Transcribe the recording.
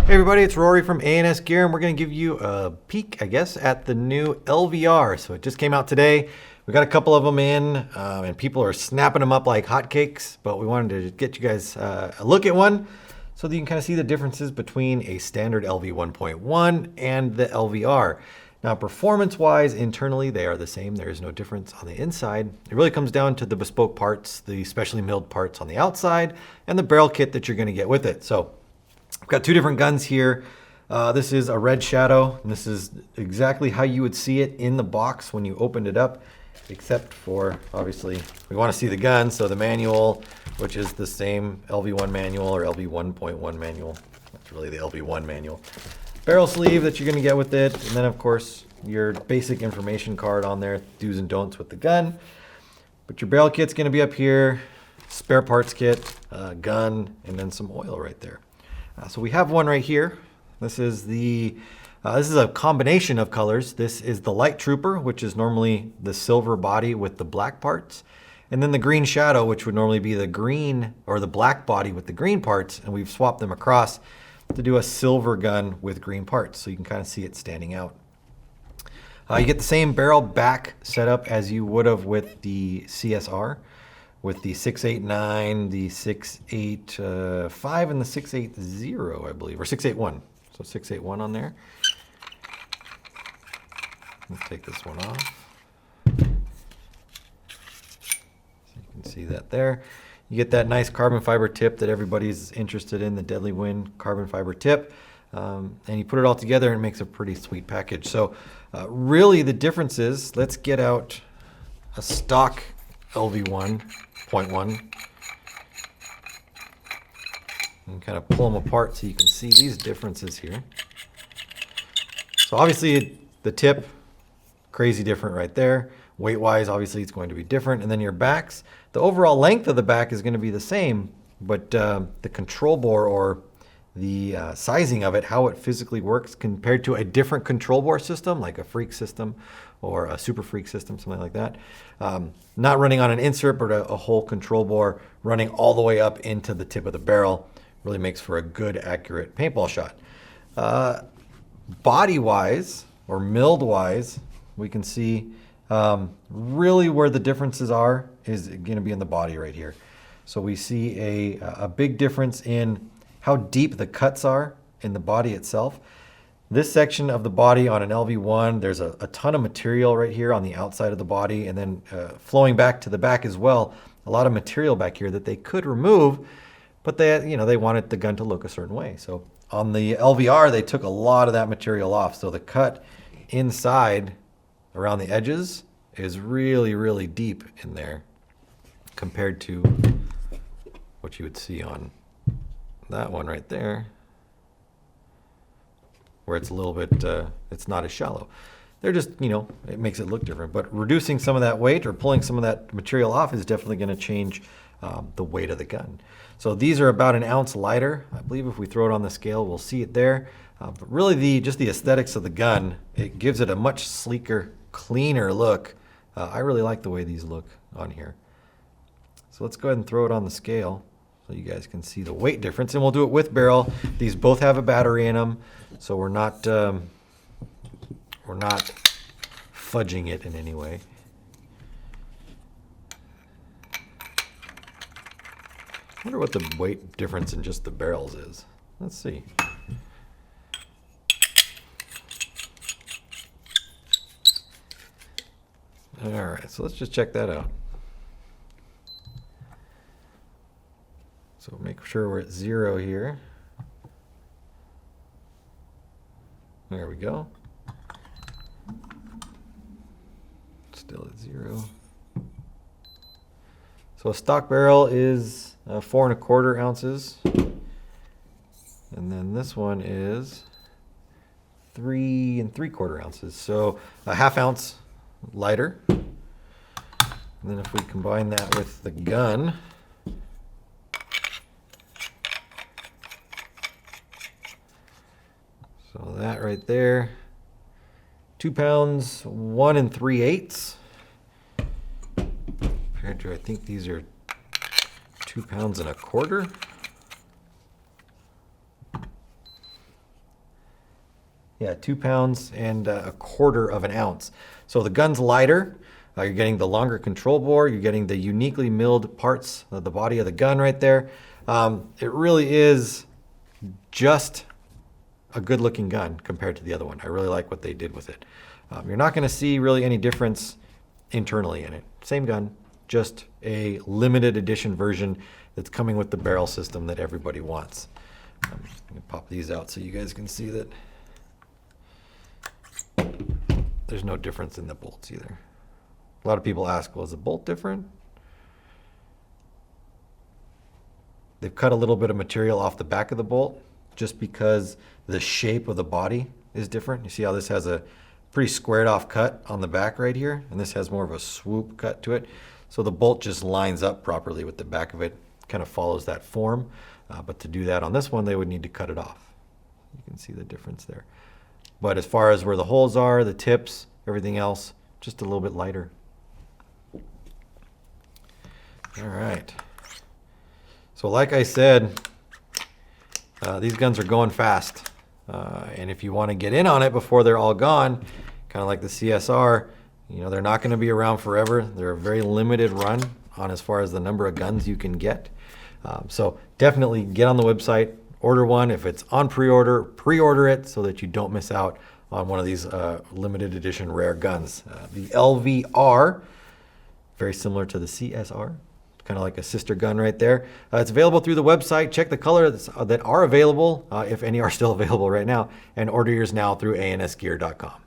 Hey everybody, it's Rory from A&S Gear, and we're going to give you a peek, I guess, at the new LVR. So it just came out today. We got a couple of them in, and people are snapping them up like hotcakes, but we wanted to get you guys a look at one so that you can kind of see the differences between a standard LV 1.1 and the LVR. Now, performance-wise, internally, they are the same. There is no difference on the inside. It really comes down to the bespoke parts, the specially milled parts on the outside, and the barrel kit that you're going to get with it. So I've got two different guns here. This is a Red Shadow, and this is exactly how you would see it in the box when you opened it up, except for, obviously, we want to see the gun, so the manual, which is the same LV1 manual or LV 1.1 manual. That's really the LV1 manual. Barrel sleeve that you're going to get with it, and then, of course, your basic information card on there, do's and don'ts with the gun. But your barrel kit's going to be up here, spare parts kit, gun, and then some oil right there. So we have one right here. This is a combination of colors. This is the Light Trooper, which is normally the silver body with the black parts. And then the Green Shadow, which would normally be the green or the black body with the green parts. And we've swapped them across to do a silver gun with green parts. So you can kind of see it standing out. You get the same barrel back setup as you would have with the CSR, with the 689, the 685, and the 680, I believe, or 681. So 681 on there. Let's take this one off. So you can see that there. You get that nice carbon fiber tip that everybody's interested in, the Deadly Wind carbon fiber tip. And you put it all together and it makes a pretty sweet package. So really the difference is, let's get out a stock LV 1.1 and kind of pull them apart so you can see these differences here. So obviously the tip, crazy different right there. Weight wise, obviously it's going to be different. And then your backs, the overall length of the back is going to be the same, but the control bore or the sizing of it, how it physically works compared to a different control bore system, like a Freak system or a Super Freak system, something like that. Not running on an insert, but a whole control bore running all the way up into the tip of the barrel really makes for a good, accurate paintball shot. Body-wise, or milled-wise, we can see really where the differences are is going to be in the body right here. So we see a big difference in how deep the cuts are in the body itself. This section of the body on an LV1, there's a ton of material right here on the outside of the body, and then flowing back to the back as well, a lot of material back here that they could remove, but they wanted the gun to look a certain way. So on the LVR, they took a lot of that material off. So the cut inside around the edges is really, really deep in there compared to what you would see on that one right there, where it's a little bit, it's not as shallow. They're just, it makes it look different. But reducing some of that weight or pulling some of that material off is definitely going to change the weight of the gun. So these are about an ounce lighter. I believe if we throw it on the scale, we'll see it there. But really, just the aesthetics of the gun, it gives it a much sleeker, cleaner look. I really like the way these look on here. So let's go ahead and throw it on the scale so you guys can see the weight difference. And we'll do it with barrel. These both have a battery in them, so we're not fudging it in any way. I wonder what the weight difference in just the barrels is. Let's see. All right, so let's just check that out. So make sure we're at 0 here. There we go. Still at 0. So a stock barrel is 4 1/4 ounces. And then this one is 3 3/4 ounces. So a ½ ounce lighter. And then if we combine that with the gun, so that right there, 2 pounds, 1 3/8. Compared to, I think these are 2 pounds and a quarter. Yeah, 2 pounds and a quarter of an ounce. So the gun's lighter. You're getting the longer control bore. You're getting the uniquely milled parts of the body of the gun right there. It really is just a good looking gun compared to the other one. I really like what they did with it. You're not going to see really any difference internally in it. Same gun, just a limited edition version that's coming with the barrel system that everybody wants. I'm going to pop these out so you guys can see that there's no difference in the bolts either. A lot of people ask, well, is the bolt different? They've cut a little bit of material off the back of the bolt just because the shape of the body is different. You see how this has a pretty squared off cut on the back right here, and this has more of a swoop cut to it. So the bolt just lines up properly with the back of it, kind of follows that form. But to do that on this one, they would need to cut it off. You can see the difference there. But as far as where the holes are, the tips, everything else, just a little bit lighter. All right. So like I said, these guns are going fast. And if you want to get in on it before they're all gone, kind of like the CSR, you know, they're not going to be around forever. They're a very limited run on as far as the number of guns you can get. So definitely get on the website, order one. If it's on pre-order, pre-order it so that you don't miss out on one of these limited edition rare guns. The LVR, very similar to the CSR. Kind of like a sister gun right there. It's available through the website. Check the colors that are available, if any are still available right now, and order yours now through ansgear.com.